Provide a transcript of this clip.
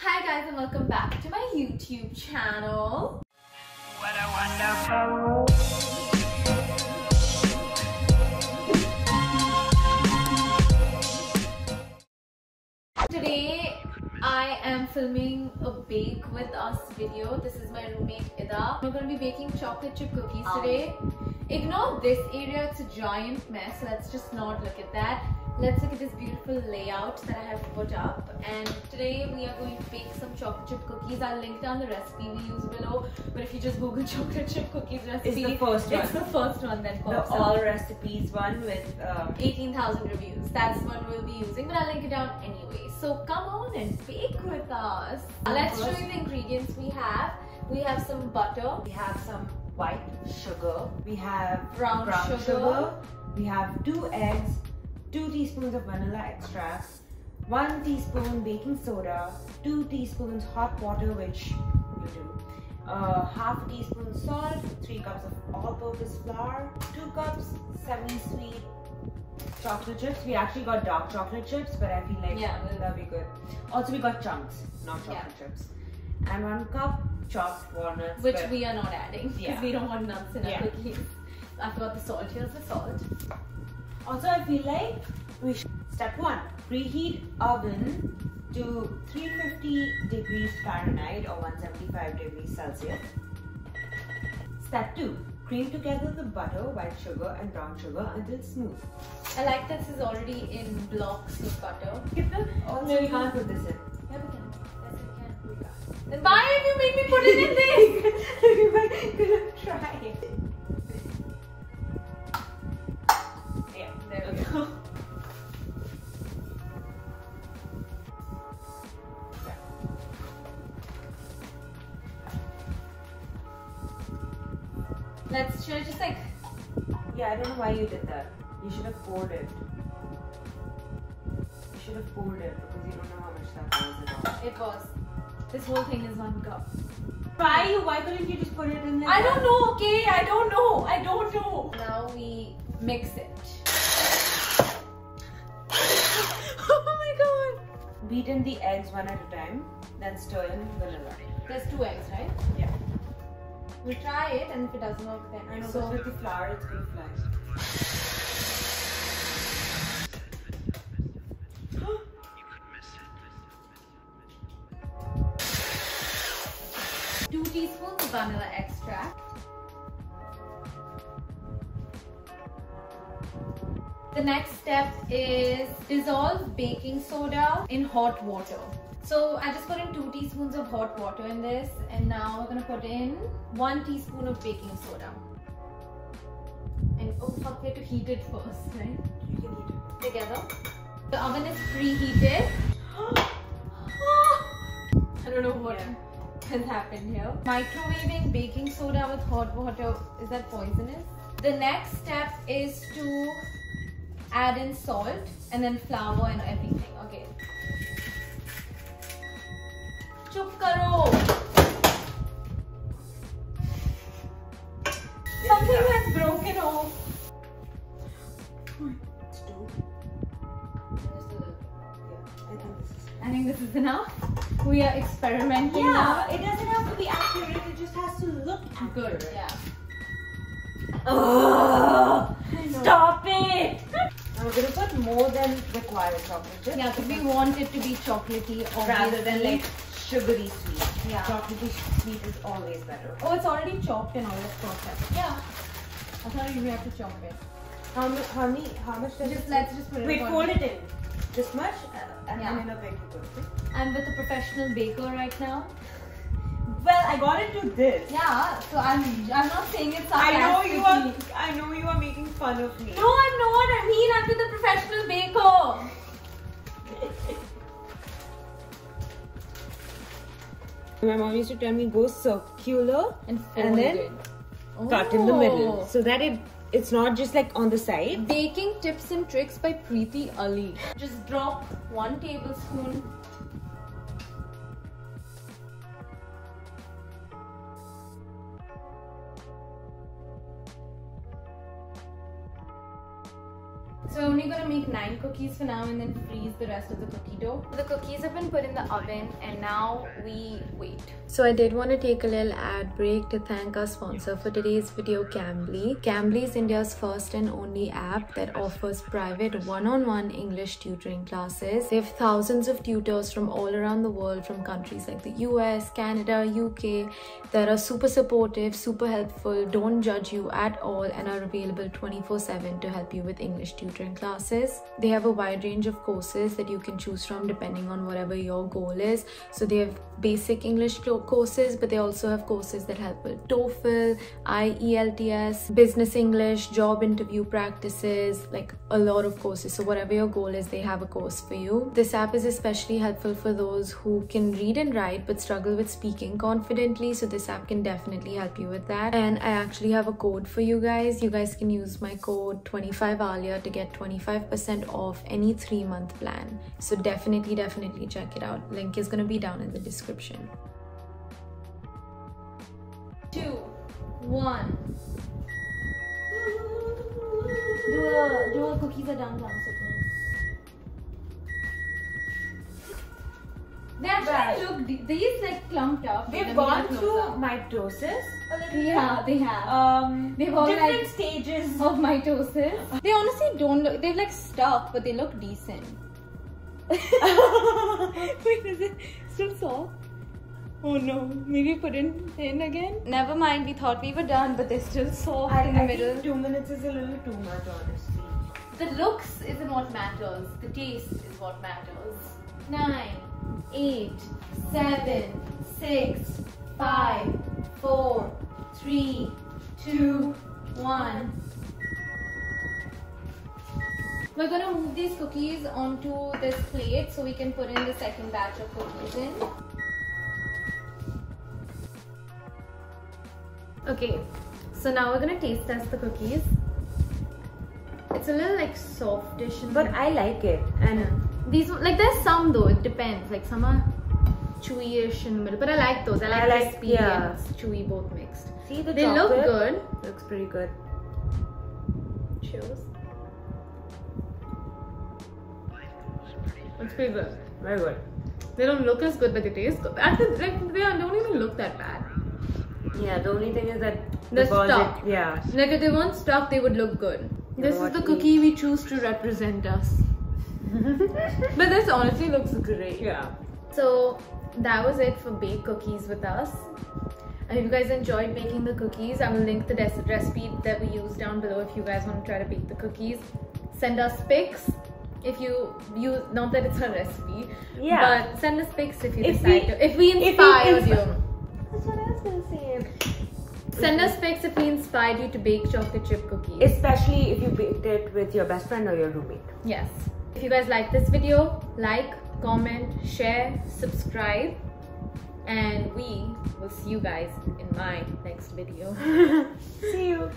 Hi guys and welcome back to my YouTube channel. What a wonderful. Today I am filming a bake with us video. This is my roommate Ida. We're going to be baking chocolate chip cookies today. Ignore this area, it's a giant mess. Let's just not look at that. Let's look at this beautiful layout that I have put up. And today we are going to bake some chocolate chip cookies. I'll link down the recipe we use below. But if you just Google chocolate chip cookies recipe, it's the first one. It's the first one that pops the up. all recipes one with 18,000 reviews. That's what we'll be using, but I'll link it down anyway. So come on and bake with us. Let's show you the ingredients we have. We have some butter. We have some white sugar. We have Brown sugar. We have 2 eggs, 2 teaspoons of vanilla extract, 1 teaspoon baking soda, 2 teaspoons hot water, which you do, half a teaspoon salt, 3 cups of all-purpose flour, 2 cups semi-sweet chocolate chips. We actually got dark chocolate chips, but I feel like that'll be good. Also, we got chunks, not chocolate chips, and 1 cup chopped walnuts, which we are not adding because we don't want nuts in our Yeah. cookies. I've got the salt. Here's the salt. Also, I feel like we should. Step 1. Preheat oven to 350 degrees Fahrenheit or 175 degrees Celsius. Step 2. Cream together the butter, white sugar and brown sugar until smooth. I like that this is already in blocks of butter. Also, you can't put this in. Yeah, we can. Yes, we can. Then why have you made me put it in this? We might gonna try it. Yeah, there we go. Should I just like... Yeah, I don't know why you did that. You should have poured it. You should have poured it because you don't know how much that was at all. It was. This whole thing is 1 cup. Why couldn't you just put it in there? I don't know, okay? I don't know. I don't know. Now we mix it. Oh my god. Beat in the eggs one at a time, then stir in vanilla. There's 2 eggs, right? Yeah. We'll try it, and if it doesn't work, then I know, so but with the flour, it's gonna fly. 2 teaspoons vanilla extract. The next step is dissolve baking soda in hot water. So I just put in 2 teaspoons of hot water in this, and now we're gonna put in 1 teaspoon of baking soda. And oh fuck, we have to heat it first, right? You can heat it. Together. The oven is preheated. I don't know what has happened here. Microwaving baking soda with hot water, is that poisonous? The next step is to add in salt and then flour and everything. Okay. Chup karo. Something has broken off. It's 2. Just a little. Yeah, I think this is enough. We are experimenting now. it doesn't have to be accurate, it just has to look accurate. Good, yeah. Oh, stop it! Now we're gonna put more than required chocolate chips. Yeah, because we want it to be chocolatey, rather than like sugary sweet. Yeah. Chocolatey sweet is always better. Oh, it's already chopped and all that process. Yeah. I thought you have to chop it. How much does Just it? let's just put it. Wait, in. fold it in. This much, and Yeah. then in a baking bowl. I'm with a professional baker right now. Well, I got into this. Yeah, so I'm not saying it's I know you are. sarcastically. I know you are making fun of me. No, I'm not. I mean, I'm with a professional baker. My mom used to tell me go circular And then cut in the middle, so that it's not just like on the side. Baking tips and tricks by Preeti Ali. Just drop 1 tablespoon. So we're only gonna make 9 cookies for now and then freeze the rest of the cookie dough. The cookies have been put in the oven and now we wait. So I did want to take a little ad break to thank our sponsor for today's video, Cambly. Cambly is India's first and only app that offers private one-on-one English tutoring classes. They have thousands of tutors from all around the world, from countries like the US, Canada, UK, that are super supportive, super helpful, don't judge you at all, and are available 24/7 to help you with English tutoring classes. They have a wide range of courses that you can choose from depending on whatever your goal is. So they have basic English courses, but they also have courses that help with TOEFL, IELTS, business English, job interview practices, like a lot of courses. So whatever your goal is, they have a course for you. This app is especially helpful for those who can read and write but struggle with speaking confidently. So this app can definitely help you with that. And I actually have a code for you guys. You guys can use my code 25alia to get 25% off any 3-month plan. So definitely check it out. Link is gonna be down in the description. 2, 1. Do a cookies are done, They actually look, these like clumped up. They've gone through mitosis a little bit. Yeah, they have. They've all different like stages of mitosis. They honestly don't look, they're like stuck, but they look decent. Wait, is it still soft? Oh no, maybe put it in again? Never mind, we thought we were done, but they're still soft in the middle. Think 2 minutes is a little too much, honestly. The looks isn't what matters, the taste is what matters. 9, 8, 7, 6, 5, 4, 3, 2, 1. We're gonna move these cookies onto this plate so we can put in the second batch of cookies in. Okay, so now we're gonna taste test the cookies. It's a little like softish, But I like it. And these, like, there's some though, it depends. Like some are chewy-ish in the middle, but I like those. I like crispy and chewy both mixed. see the They chocolate look good. looks pretty good. Cheers. It's pretty good. Very good. They don't look as good, but they taste good. Actually, like, they don't even look that bad. Yeah, the only thing is that They're because stuck. Yeah. Like if they weren't stuck, they would look good. This is the cookie we choose to represent us. But this honestly looks great. Yeah. So that was it for baked cookies with us. I hope you guys enjoyed baking the cookies. I will link the recipe that we used down below if you guys want to try to bake the cookies. Send us pics if you use, not that it's a recipe, but send us pics if you decide to. If we inspired you. That's what I was gonna say. Send us pics if we inspired you to bake chocolate chip cookies. Especially if you baked it with your best friend or your roommate. Yes. If you guys like this video, like, comment, share, subscribe, and we will see you guys in my next video. See you.